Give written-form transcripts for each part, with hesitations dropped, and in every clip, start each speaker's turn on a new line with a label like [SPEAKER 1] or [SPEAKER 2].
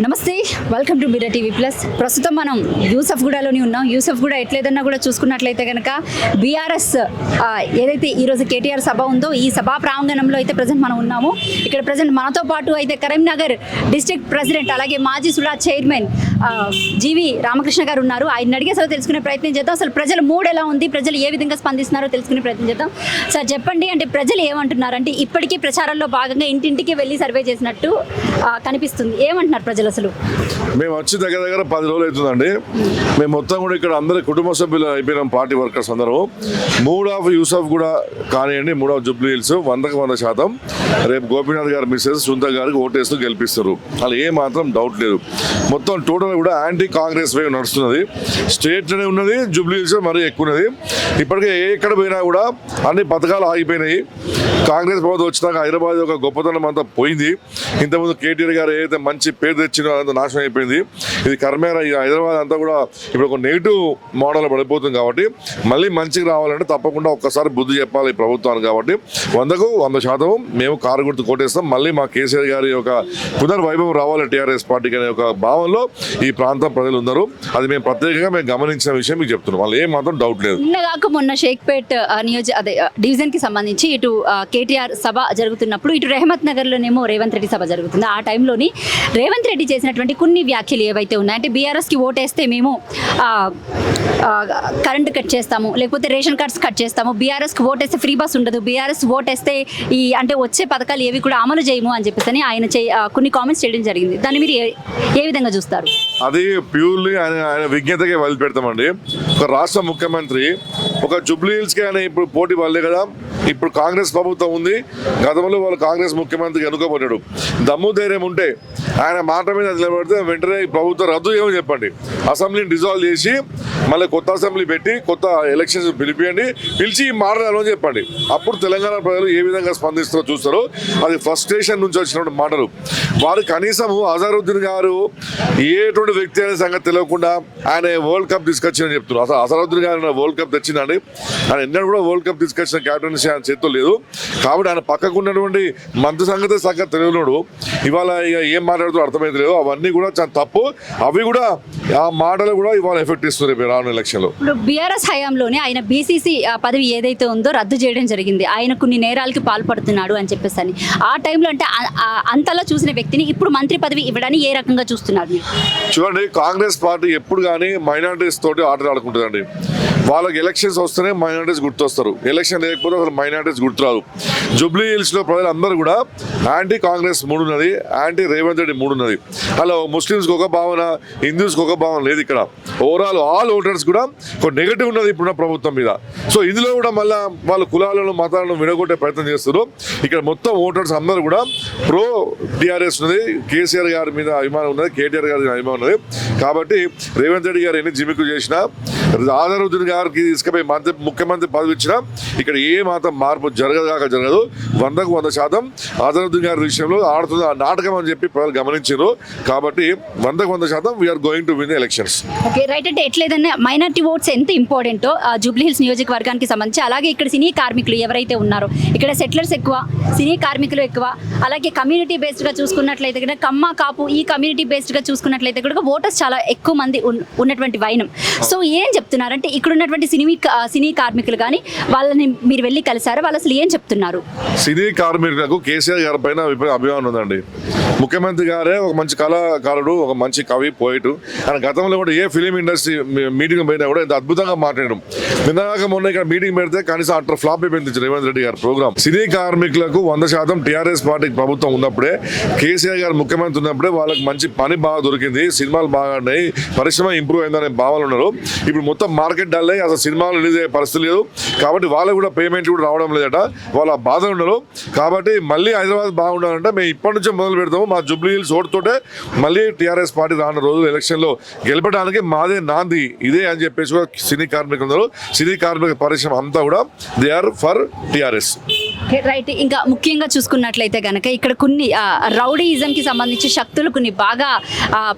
[SPEAKER 1] నమస్తే, welcome to mirror TV plus. ప్రస్తుతం మనం యూసఫ్గూడలోని ఉన్నాం. యూసఫ్గూడ ఎట్లేదన్నా కూడా చూసుకున్నట్లయితే కనుక బీఆర్ఎస్ ఏదైతే ఈరోజు కేటీఆర్ సభ ఉందో ఈ సభా ప్రాంగణంలో అయితే ప్రజెంట్ మనం ఉన్నాము. ఇక్కడ ప్రజెంట్ మనతో పాటు అయితే కరీంనగర్ డిస్ట్రిక్ట్ ప్రెసిడెంట్ అలాగే మాజీ సుడా చైర్మన్ జీవి రామకృష్ణ గారు ఉన్నారు. ఆయన అడిగే అసలు తెలుసుకునే ప్రయత్నం చేద్దాం. అసలు ప్రజల మూడ్ ఎలా ఉంది, ప్రజలు ఏ విధంగా స్పందిస్తున్నారో తెలుసుకునే ప్రయత్నం చేద్దాం. సార్ చెప్పండి, అంటే ప్రజలు ఏమంటున్నారు? అంటే ఇప్పటికీ ప్రచారంలో భాగంగా ఇంటింటికి వెళ్ళి సర్వే చేసినట్టు కనిపిస్తుంది. ఏమంటున్నారు ప్రజలు? అసలు
[SPEAKER 2] మేము వచ్చి దగ్గర 10 రోజులు అవుతుందండి. మేము మొత్తం కూడా ఇక్కడ అందరి కుటుంబ సభ్యులు అయిపోయినాం, పార్టీ వర్కర్స్ అందరూ. మూడ్ ఆఫ్ యూసఫ్ కూడా కానివ్వండి, మూడ్ ఆఫ్ జూబ్లీ హిల్స్ 100% రేపు గోపీనాథ్ గారు మిస్సెస్ సుంద గారికి ఓటేస్తూ గెలిపిస్తారు. అలా ఏ మాత్రం డౌట్ లేదు. మొత్తం టోటల్ కూడా యాంటీ కాంగ్రెస్ వేవ్ నడుస్తున్నది. స్టేట్లోనే ఉన్నది, జూబ్లీ హిల్స్ మరీ ఎక్కువ ఉన్నది. ఇప్పటికే ఎక్కడ పోయినా కూడా అన్ని పథకాలు ఆగిపోయినాయి. కాంగ్రెస్ ప్రభుత్వం వచ్చినాక హైదరాబాద్ ఒక గొప్పతనం అంతా పోయింది. ఇంతకుముందు కేటీఆర్ గారు ఏదైతే మంచి పేరు తెచ్చినో అంత నాశనం అయిపోయింది. ఇది కర్మేర హైదరాబాద్ అంతా కూడా ఇప్పుడు ఒక నెగిటివ్ మోడల్ పడిపోతుంది. కాబట్టి మళ్ళీ మంచిగా రావాలంటే తప్పకుండా ఒక్కసారి బుద్ధి చెప్పాలి ఈ ప్రభుత్వానికి. కాబట్టి 100% మేము కారు గుర్తు కొట్టేస్తాం. మళ్ళీ మా కేసీఆర్ గారి యొక్క పునర్వైభవం రావాలి టీఆర్ఎస్ పార్టీకి అనే ఒక భావంలో ఈ ప్రాంతం ప్రజలు ఉన్నారు. అది మేము ప్రత్యేకంగా మేము గమనించిన విషయం మీకు చెప్తున్నాం. వాళ్ళు ఏం మాత్రం డౌట్ లేదు.
[SPEAKER 1] నిన్నగాక మొన్న షేక్పేట్ డివిజన్ కి సంబంధించి ఇటు కేటీఆర్ సభ జరుగుతున్నప్పుడు ఇటు రెహమత్ నగర్లోనేమో రేవంత్ రెడ్డి సభ జరుగుతుంది. ఆ టైంలోని రేవంత్ రెడ్డి చేసినటువంటి కొన్ని వ్యాఖ్యలు ఏవైతే ఉన్నాయో, అంటే బీఆర్ఎస్కి ఓటేస్తే మేము కరెంట్ కట్ చేస్తాము, లేకపోతే రేషన్ కార్డ్స్ కట్ చేస్తాము, బీఆర్ఎస్కి ఓటేస్తే ఫ్రీ బస్ ఉండదు, బీఆర్ఎస్ ఓటేస్తే ఈ అంటే వచ్చే పథకాలు ఏవి కూడా అమలు చేయము అని చెప్పేసి ఆయన కొన్ని కామెంట్స్ చేయడం జరిగింది. దాన్ని మీరు ఏ విధంగా చూస్తారు?
[SPEAKER 2] అది ప్యూర్లీ ఆయన విజ్ఞతకే వదిలిపెడతామండి. ఒక రాష్ట్ర ముఖ్యమంత్రి ఒక జూబ్లీ హిల్స్కి ఆయన ఇప్పుడు పోటీ వాళ్ళే కదా. ఇప్పుడు కాంగ్రెస్ ప్రభుత్వం ఉంది, గతంలో వాళ్ళు కాంగ్రెస్ ముఖ్యమంత్రికి ఎన్నుకోబడ్డాడు. దమ్ము ధైర్యం ఉంటే ఆయన మాట మీద నిలబడితే వెంటనే ఈ ప్రభుత్వం రద్దు చేయమని చెప్పండి. అసెంబ్లీని డిజాల్వ్ చేసి మళ్ళీ కొత్త అసెంబ్లీ పెట్టి కొత్త ఎలక్షన్స్ పిలిచి ఈ మాట అని చెప్పండి. అప్పుడు తెలంగాణ ప్రజలు ఏ విధంగా స్పందిస్తారో చూస్తారో. అది ఫ్రస్ట్రేషన్ నుంచి వచ్చినటువంటి మాటలు. వారు కనీసం అజరుద్దీన్ గారు ఏటువంటి వ్యక్తి అనే సంగతి తెలియకుండా ఆయన వరల్డ్ కప్ తీసుకొచ్చిందని చెప్తున్నారు. అసలు అజరుద్దీన్ గారు వరల్డ్ కప్ తెచ్చిందండి. ఆయన ఎన్నడూ కూడా వరల్డ్ కప్ తీసుకొచ్చిన క్యాప్టెన్సీ ఆయన చేతితో లేదు. కాబట్టి ఆయన పక్కకు ఉన్నటువంటి మంత్రి సంగతి తెలియనోడు ఇవాళ ఇక ఏం మాట్లాడుతూ అర్థమైతే లేదు. అవన్నీ కూడా చాలా తప్పు. అవి కూడా ఆ మాటలు కూడా ఇవాళ ఎఫెక్ట్ ఇస్తుంది రానున్న ఎలక్షన్ లో.
[SPEAKER 1] ఇప్పుడు బీఆర్ఎస్ హయాంలోనే ఆయన బీసీసీ పదవి ఏదైతే ఉందో రద్దు చేయడం జరిగింది. ఆయన కొన్ని నేరాలకి పాల్పడుతున్నాడు అని చెప్పేసి అని ఆ టైంలో అంటే అంతలా చూసిన వ్యక్తిని ఇప్పుడు మంత్రి పదవి ఇవ్వడానికి ఏ రకంగా చూస్తున్నారు?
[SPEAKER 2] చూడండి, కాంగ్రెస్ పార్టీ ఎప్పుడు కానీ మైనారిటీస్ తోటి ఆటలు ఆడుకుంటుందండి. వాళ్ళకి ఎలక్షన్స్ వస్తేనే మైనారిటీస్ గుర్తొస్తారు. ఎలక్షన్ లేకపోతే అసలు మైనారిటీస్ గుర్తురాదు. జూబ్లీ హిల్స్ లో ప్రజలందరూ కూడా యాంటీ కాంగ్రెస్ మూడు ఉన్నది, యాంటీ రేవంత్ రెడ్డి మూడు ఉన్నది. అలా ముస్లిమ్స్కి ఒక భావన, హిందూస్కి ఒక భావన లేదు. ఇక్కడ ఓవరాల్ ఆల్ ఓటర్స్ కూడా ఒక నెగటివ్ ఉన్నది ఇప్పుడున్న ప్రభుత్వం మీద. సో ఇందులో కూడా మళ్ళీ వాళ్ళు కులాలను మతాలను విడగొట్టే ప్రయత్నం చేస్తారు. ఇక్కడ మొత్తం ఓటర్స్ అందరూ కూడా ప్రో టీఆర్ఎస్ ఉన్నది. కేసీఆర్ గారి మీద అభిమానం ఉన్నది, కేటీఆర్ గారి అభిమానం ఉన్నది. కాబట్టి రేవంత్ రెడ్డి గారు ఎన్ని జిమికు చేసినా, అజరుద్దీన్ గారికి తీసుకుపోయి ముఖ్యమంత్రి పదవి ఇచ్చినా ఇక్కడ ఏ మాత్రం మార్పు జరగదు. 100% అజరుద్దీన్ గారి విషయంలో ఆడుతున్న నాటకం అని చెప్పి ప్రజలు గమనించారు. కాబట్టి 100% we are going to win elections.
[SPEAKER 1] Okay, right. అంటే ఎట్లేదన్నా మైనారిటీ ఓట్స్ ఎంత ఇంపార్టెంటో జూబ్లీ హిల్స్ నియోజకవర్గానికి సంబంధించి, అలాగే ఇక్కడ సినీ కార్మికులు ఎవరైతే ఉన్నారో ఇక్కడ సెటిలర్స్ ఎక్కువ, సినీ కార్మికులు ఎక్కువ, అలాగే కమ్యూనిటీ బేస్డ్గా చూసుకున్నట్లయితే కూడా కమ్మ కాపు ఈ కమ్యూనిటీ బేస్డ్గా చూసుకున్నట్లయితే కూడా ఓటర్స్ చాలా ఎక్కువ మంది ఉన్నటువంటి వైనం. సో ఏం చెప్తున్నారంటే ఇక్కడ ఉన్నటువంటి సినీ కార్మికులు కానీ వాళ్ళని మీరు వెళ్ళి కలిసారు, వాళ్ళు అసలు ఏం చెప్తున్నారు?
[SPEAKER 2] సినీ కార్మికులకు కేసీఆర్ గారి పైన అభిమానం ఉందండి. ముఖ్యమంత్రి గారే ఒక మంచి కళాకారుడు, ఒక మంచి కవి, పోయిట్. ఆయన గతంలో కూడా ఏ ఫిలిం ఇండస్ట్రీ మీటింగ్ పోయినా కూడా ఇంత అద్భుతంగా మాట్లాడడం. నిన్నగాక మొన్న ఇక్కడ మీటింగ్ పెడితే కనీసం అట్లా ఫ్లాప్ అయిపోయింది రేవంత్ రెడ్డి గారి ప్రోగ్రామ్. సినీ కార్మికులకు 100% టీఆర్ఎస్ పార్టీకి ప్రభుత్వం ఉన్నప్పుడే, కేసీఆర్ గారు ముఖ్యమంత్రి ఉన్నప్పుడే వాళ్ళకి మంచి పని బాగా దొరికింది, సినిమాలు బాగా ఉన్నాయి, పరిశ్రమ ఇంప్రూవ్ అయిందనే భావనలు ఉన్నారు. ఇప్పుడు మొత్తం మార్కెట్ డల్ అయ్యి అసలు సినిమాలు రిలీజ్ అయ్యే పరిస్థితి లేదు. కాబట్టి వాళ్ళకు కూడా పేమెంట్ కూడా రావడం లేదట, వాళ్ళ బాధ ఉన్నారు. కాబట్టి మళ్ళీ హైదరాబాద్ బాగుండాలంటే మేము ఇప్పటి నుంచే మొదలు పెడతాము. మా జూబ్లీ హిల్స్ ఓటుతోటే మళ్ళీ టీఆర్ఎస్ పార్టీ రానున్న రోజులు ఎలక్షన్లో గెలపడానికి మాదే నాంది ఇదే అని చెప్పేసి కూడా సినీ కార్మికులు ఉన్నారు. సినీ కార్మిక పరిశ్రమ అంతా కూడా they are for TRS.
[SPEAKER 1] Right. ఇంకా ముఖ్యంగా చూసుకున్నట్లయితే కనుక ఇక్కడ కొన్ని రౌడీయిజంకి సంబంధించి శక్తులు కొన్ని బాగా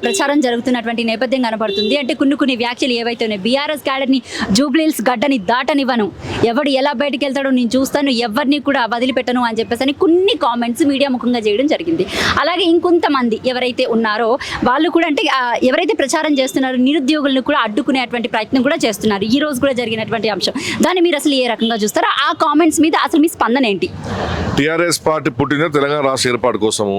[SPEAKER 1] ప్రచారం జరుగుతున్నటువంటి నేపథ్యం కనబడుతుంది. అంటే కొన్ని వ్యాఖ్యలు ఏవైతే ఉన్నాయి, బీఆర్ఎస్ క్యాడర్ని జూబ్లీహిల్స్ గడ్డని దాటనివ్వను, ఎవడు ఎలా బయటికి వెళ్తాడో నేను చూస్తాను, ఎవరిని కూడా వదిలిపెట్టను అని చెప్పేసి అని కొన్ని కామెంట్స్ మీడియా ముఖంగా చేయడం జరిగింది. అలాగే ఇంకొంతమంది ఎవరైతే ఉన్నారో వాళ్ళు కూడా అంటే ఎవరైతే ప్రచారం చేస్తున్నారో నిరుద్యోగులను కూడా అడ్డుకునేటువంటి ప్రయత్నం కూడా చేస్తున్నారు. ఈ రోజు కూడా జరిగినటువంటి అంశం, దాన్ని మీరు అసలు ఏ రకంగా చూస్తారో, ఆ కామెంట్స్ మీద అసలు మీ స్పందన ఏంటి?
[SPEAKER 2] టీఆర్ఎస్ పార్టీ పుట్టిన తెలంగాణ రాష్ట్ర ఏర్పాటు కోసము.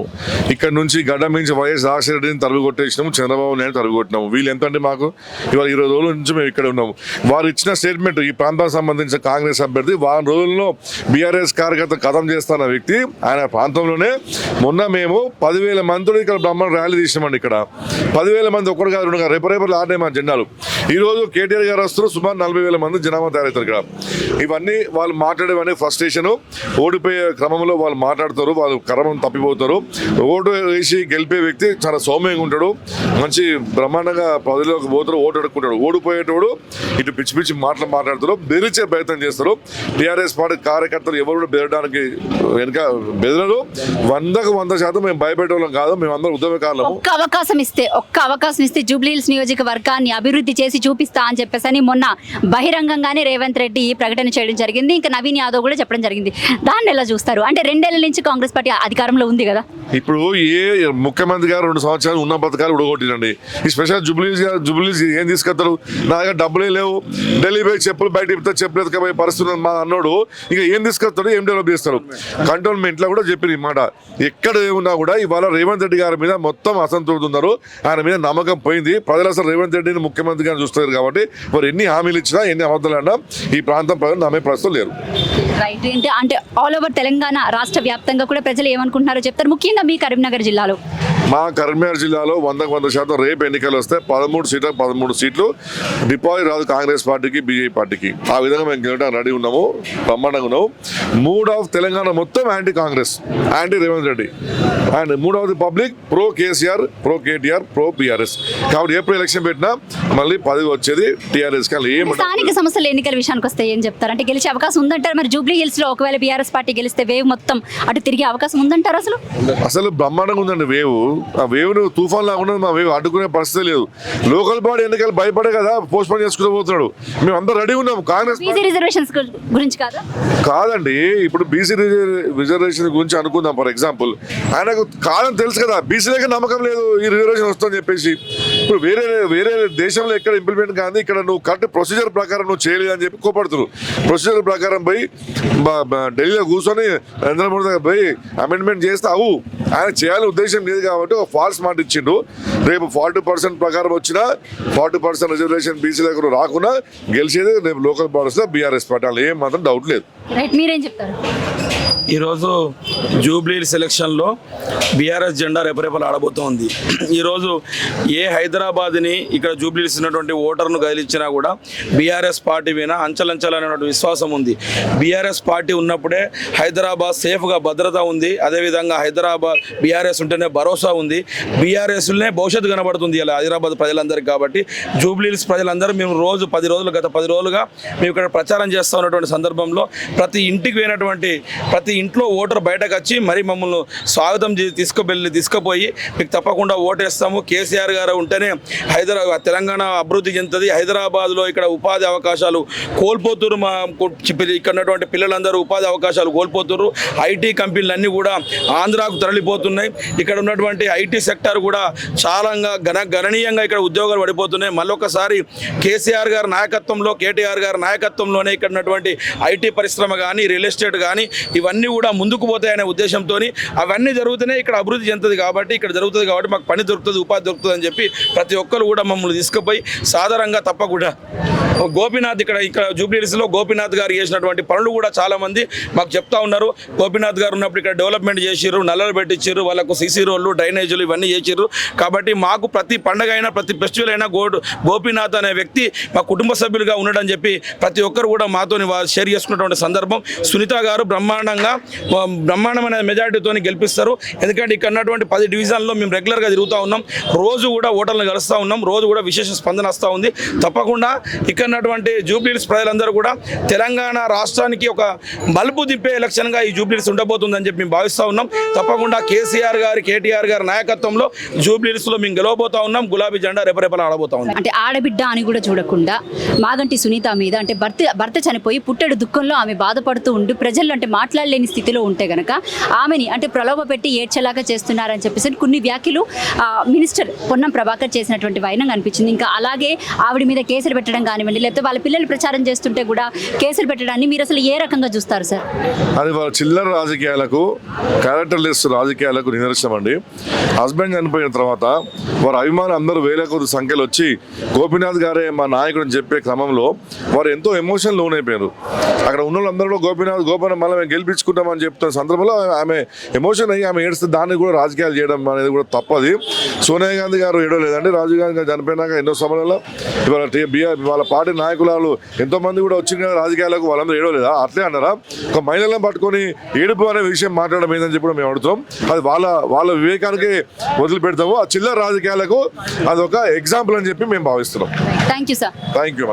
[SPEAKER 2] ఇక్కడ నుంచి గడ్డ మించి వైఎస్ రాజశేఖర రెడ్డిని తరుగు కొట్టేసినాము, చంద్రబాబు నాయుడు తరుగు కొట్టినాము. వీళ్ళు ఎంత అంటే మాకు ఇవాళ 20 రోజుల నుంచి మేము ఇక్కడ ఉన్నాము. వారు ఇచ్చిన స్టేట్మెంట్, ఈ ప్రాంతానికి సంబంధించిన కాంగ్రెస్ అభ్యర్థి వారం రోజుల్లో బీఆర్ఎస్ కార్యకర్త ఖతం చేస్తున్న వ్యక్తి, ఆయన ప్రాంతంలోనే మొన్న మేము 10,000 మందితో ఇక్కడ బ్రహ్మణ ర్యాలీ తీసినామండి. ఇక్కడ 10,000 మంది ఒక్కరు కాదు, 2 కాదు, రేపు ఆడినాయి మా జెండాలు. ఈరోజు కేటీఆర్ గారు వస్తారు, సుమారు 40,000 మంది జనాభా తయారవుతారు ఇక్కడ. ఇవన్నీ వాళ్ళు మాట్లాడేవన్నీ ఫ్రస్ట్రేషన్, ఓడిపోయే క్రమంలో వాళ్ళు మాట్లాడతారు, వాళ్ళు క్రమం తప్పిపోతారు. ఓటు వేసి గెలిపే వ్యక్తి చాలా సౌమ్యంగా ఉంటాడు, మంచి బ్రహ్మాండంగా ప్రజలకు పోతారు, ఓటు అడుక్కుంటాడు. ఓడిపోయేటోడు ఇటు పిచ్చి పిచ్చి మాట్లాడతారు, బెదిరించే ప్రయత్నం చేస్తారు. టీఆర్ఎస్ పార్టీ కార్యకర్తలు ఎవరు కూడా బెదరడానికి వెనుక బెదరరు. 100% మేము భయపెట్టేవాళ్ళం కాదు, మేము అందరం ఉద్యమకారులము.
[SPEAKER 1] ఒక్క అవకాశం ఇస్తే జూబ్లీహిల్స్ నియోజకవర్గాన్ని అభివృద్ధి చేసి చూపిస్తా అని చెప్పేసి అని మొన్న బహిరంగంగానే రేవంత్ రెడ్డి ప్రకటన చేయడం జరిగింది. ఇంకా నవీన్ యాదవ్ కూడా చెప్పడం జరిగింది. దాన్ని ఎలా చూస్తారు? అంటే 2 ఏళ్ల నుంచి కాంగ్రెస్ పార్టీ అధికారంలో ఉంది కదా.
[SPEAKER 2] ఇప్పుడు ఏ ముఖ్యమంత్రి గారు 2 సంవత్సరాలు ఉన్న పథకాలు ఉడగొట్టినండి. ఈ స్పెషల్ జూబ్లీస్ ఏం తీసుకొస్తారు? నా దగ్గర డబ్బులే లేవు, ఢిల్లీ పోయి చెప్పులు బయట చెప్తే చెప్పులు ఎత్తుకపోయే పరిస్థితి మా అన్నోడు ఇక ఏం తీసుకొస్తాడు, ఏం డెవలప్ చేస్తారు? కంటోన్మెంట్లో కూడా చెప్పారు ఈ మాట. ఎక్కడ ఏమున్నా కూడా ఇవాళ రేవంత్ రెడ్డి గారి మీద మొత్తం అసంతృప్తి ఉన్నారు, ఆయన మీద నమ్మకం పోయింది. ప్రజలు అసలు రేవంత్ రెడ్డిని ముఖ్యమంత్రిగా చూస్తారు కాబట్టి వారు ఎన్ని హామీలు ఇచ్చినా ఎన్ని అబద్ధాలు అన్నా ఈ ప్రాంతం ప్రజలు నమ్మే ప్రస్తుతం లేరు.
[SPEAKER 1] రైట్. అంటే ఆల్ ఓవర్ తెలంగాణ రాష్ట్ర వ్యాప్తంగా కూడా ప్రజలు ఏమనుకుంటున్నారో చెప్తారు. ముఖ్యంగా మీ కరీంనగర్ జిల్లాలో,
[SPEAKER 2] మా కరీంనగర్ జిల్లాలో 100% రేపు ఎన్నికలు వస్తే 13 సీట్లు డిపాజిట్ రాదు కాంగ్రెస్ పార్టీకి, బీజేపీ పార్టీకి. ఆ విధంగా మేము గెలవడానికి రెడీ ఉన్నాము, బ్రహ్మాండంగా ఉన్నాము. మూడ్ ఆఫ్ తెలంగాణ మొత్తం anti Congress, anti Revanth Reddy, and mood of the public pro KCR, pro KTR, pro BRS. కాబట్టి ఎప్పుడు ఎలక్షన్ పెట్టినా మళ్ళీ 10 వచ్చేది టీఆర్ఎస్.
[SPEAKER 1] స్థానిక సమస్యల ఎన్నికల విషయానికి వస్తే ఏం చెప్తారు? అంటే గెలిచే అవకాశం ఉందంటారు? మరి జూబ్లీహిల్స్ లో ఒకవేళ బీఆర్ఎస్ పార్టీ గెలిస్తే వేవ్ మొత్తం అటు తిరిగే అవకాశం ఉందంటారు? అసలు
[SPEAKER 2] బ్రహ్మాండంగా ఉందండి వేవ్. ఆ వేవ్ ను తుఫాన్ లాగా మా వేవ్ అడ్డుకునే పరిస్థితి లేదు. లోకల్ బాడీ ఎన్నికలు భయపడే కదా పోస్ట్ పోన్ చేసుకుంటూ పోతున్నాడు. మేము అందరూ రెడీ ఉన్నాం. కాంగ్రెస్
[SPEAKER 1] రిజర్వేషన్స్ గురించి
[SPEAKER 2] కాదండి, ఇప్పుడు బీసీ రిజర్వేషన్ గురించి అనుకుందాం. ఫర్ ఎగ్జాంపుల్ ఆయనకు కాదని తెలుసు కదా, బీసీలకే నమ్మకం లేదు ఈ రిజర్వేషన్ వస్తుందని చెప్పేసి. ఇప్పుడు వేరే దేశంలో ఎక్కడ ఇంప్లిమెంట్ కాదు, ఇక్కడ నువ్వు కరెక్ట్ ప్రొసీజర్ ప్రకారం నువ్వు చేయలేదని చెప్పి కోపడుతున్నారు. ప్రొసీజర్ ప్రకారం పోయి ఢిల్లీలో కూర్చొని నరేంద్ర మోడీ దగ్గర పోయి అమెండ్మెంట్ చేస్తే ఆయన చేయాలని ఉద్దేశం లేదు కాబట్టి ఒక ఫాల్స్ మాట ఇచ్చిండు. రేపు 40% ప్రకారం వచ్చినా 40% రిజర్వేషన్ బీసీలకు రాకుండా గెలిచేది రేపు లోకల్ బాడీస్ లో బీఆర్ఎస్ పార్టీ, ఏం మాత్రం డౌట్ లేదు.
[SPEAKER 1] మీరేం చెప్తారు?
[SPEAKER 3] ఈరోజు జూబ్లీహిల్స్ ఎలక్షన్లో బీఆర్ఎస్ జెండా రెపరెపలు ఆడబోతోంది. ఈరోజు ఏ హైదరాబాద్ని ఇక్కడ జూబ్లీహిల్స్ ఉన్నటువంటి ఓటర్ను కదిలించినా కూడా బీఆర్ఎస్ పార్టీ మీద అంచలంచలైనటువంటి విశ్వాసం ఉంది. బీఆర్ఎస్ పార్టీ ఉన్నప్పుడే హైదరాబాద్ సేఫ్గా భద్రత ఉంది. అదేవిధంగా హైదరాబాద్ బీఆర్ఎస్ ఉంటేనే భరోసా ఉంది. బీఆర్ఎస్లోనే భవిష్యత్తు కనబడుతుంది ఇలా హైదరాబాద్ ప్రజలందరికీ. కాబట్టి జూబ్లీహిల్స్ ప్రజలందరూ మేము రోజు గత 10 రోజులుగా మేము ఇక్కడ ప్రచారం చేస్తూ ఉన్నటువంటి సందర్భంలో ప్రతి ఇంటికి పోయినటువంటి ప్రతి ఇంట్లో ఓటర్ బయటకు వచ్చి మరి మమ్మల్ని స్వాగతం తీసుకుపోయి మీకు తప్పకుండా ఓటేస్తాము, కేసీఆర్ గారు ఉంటేనే తెలంగాణ అభివృద్ధి చెందుతుంది, హైదరాబాద్లో ఇక్కడ ఉపాధి అవకాశాలు కోల్పోతున్నారు, మా ఇక్కడ ఉన్నటువంటి పిల్లలందరూ ఉపాధి అవకాశాలు కోల్పోతున్నారు, ఐటీ కంపెనీలు అన్నీ కూడా ఆంధ్రాకు తరలిపోతున్నాయి, ఇక్కడ ఉన్నటువంటి ఐటీ సెక్టర్ కూడా చాలా గణనీయంగా ఇక్కడ ఉద్యోగాలు పడిపోతున్నాయి. మళ్ళొకసారి కేసీఆర్ గారి నాయకత్వంలో, కేటీఆర్ గారి నాయకత్వంలోనే ఇక్కడ ఉన్నటువంటి ఐటీ పరిశ్రమ కానీ, రియల్ ఎస్టేట్ కానీ ఇవన్నీ కూడా ముందుకు పోతాయనే ఉద్దేశంతో అవన్నీ జరుగుతూనే ఇక్కడ అభివృద్ధి చెందుతుంది. కాబట్టి ఇక్కడ జరుగుతుంది కాబట్టి మాకు పని దొరుకుతుంది, ఉపాధి దొరుకుతుంది అని చెప్పి ప్రతి ఒక్కరు కూడా మమ్మల్ని తీసుకుపోయి సాధారణంగా తప్పకుండా గోపీనాథ్ ఇక్కడ జూబ్లీహిల్స్లో గోపీనాథ్ గారు చేసినటువంటి పనులు కూడా చాలామంది మాకు చెప్తా ఉన్నారు. గోపీనాథ్ గారు ఉన్నప్పుడు ఇక్కడ డెవలప్మెంట్ చేసిర్రు, నల్లలు పెట్టించారు, వాళ్ళకు సీసీ రోడ్లు, డ్రైనేజీలు ఇవన్నీ చేసిర్రు. కాబట్టి మాకు ప్రతి పండగ అయినా ప్రతి ఫెస్టివల్ అయినా గోపీనాథ్ అనే వ్యక్తి మా కుటుంబ సభ్యులుగా ఉండడం చెప్పి ప్రతి ఒక్కరు కూడా మాతో షేర్ చేసుకున్నటువంటి సందర్భం. సునీత గారు బ్రహ్మాండంగా బ్రహ్మాండమైన మెజారిటీతో గెలిపిస్తారు. ఎందుకంటే ఇక్కడ ఉన్నటువంటి 10 డివిజన్లో మేము రెగ్యులర్గా తిరుగుతూ ఉన్నాం, రోజు కూడా ఓటర్లను కలుస్తూ ఉన్నాం, రోజు కూడా విశేష స్పందన వస్తూ ఉంది. తప్పకుండా ఇక్కడ ఉన్నటువంటి జూబ్లీహిల్స్ ప్రజలందరూ కూడా తెలంగాణ రాష్ట్రానికి ఒక బల్బు దింపే ఎలక్షన్గా ఈ జూబ్లీహిల్స్ ఉండబోతుందని చెప్పి మేము భావిస్తూ ఉన్నాం. తప్పకుండా కేసీఆర్ గారి కేటీఆర్ గారి నాయకత్వంలో జూబ్లీహిల్స్లో మేము గెలవబోతా ఉన్నాం. గులాబీ జెండా రెపరెపలా ఆడబోతా ఉంది.
[SPEAKER 1] అంటే ఆడబిడ్డ అని కూడా చూడకుండా మాగంటి సునీత మీద అంటే భర్త చనిపోయి పుట్టెడు దుఃఖంలో ఆమె బాధపడుతూ ఉండి ప్రజలు అంటే మాట్లాడలేని స్థితిలో ఉంటే గనక ఆమెని అంటే ప్రలోభ పెట్టి ఏడ్చేలాగా చేస్తున్నారని చెప్పేసి కొన్ని వ్యాఖ్యలు మినిస్టర్ పొన్నం ప్రభాకర్ చేసినటువంటి వైనంగా అనిపించింది. ఇంకా అలాగే ఆవిడ మీద కేసులు పెట్టడం కానివ్వండి, లేకపోతే వాళ్ళ పిల్లలు ప్రచారం చేస్తుంటే కూడా కేసులు పెట్టడాన్ని మీరు అసలు ఏ రకంగా చూస్తారు సార్?
[SPEAKER 2] అది వాళ్ళ చిల్లర రాజకీయాలకు, క్యారెక్టర్లెస్ రాజకీయాలకు నిదర్శనం అండి. హస్బెండ్ చనిపోయిన తర్వాత వారి అభిమానులు అందరూ వేల కొద్ది సంఖ్యలో వచ్చి గోపీనాథ్ గారే మా నాయకుడు అని చెప్పే క్రమంలో వారు ఎంతో ఎమోషన్ లోన్ అయిపోయారు. అక్కడ ఉన్న వాళ్ళందరూ గోపన్న మళ్ళీ మేము గెలిపించుకుంటామని చెప్తున్న సందర్భంలో ఆమె ఎమోషన్ అయ్యి ఆమె ఏడిస్తే దాన్ని కూడా రాజకీయాలు చేయడం అనేది కూడా తప్పది. సోనియా గాంధీ గారు ఏడవలేదండి, రాజీవ్ గాంధీ గారు చనిపోయినాక ఎన్నో సమయంలో వాళ్ళ పార్టీ నాయకులు ఎంతో మంది కూడా వచ్చిన రాజకీయాలకు వాళ్ళందరూ ఏడవలేదా? అట్లే అన్నారా? ఒక మహిళలను పట్టుకొని ఏడుపు అనే విషయం మాట్లాడడం ఏందని చెప్పి మేము అడుగుతాం. అది వాళ్ళ వివేకానికి వదిలిపెడతాము. ఆ చిల్లర రాజకీయాలకు అదొక ఎగ్జాంపుల్ అని చెప్పి మేము భావిస్తున్నాం.
[SPEAKER 1] Thank you sir.
[SPEAKER 2] Thank you.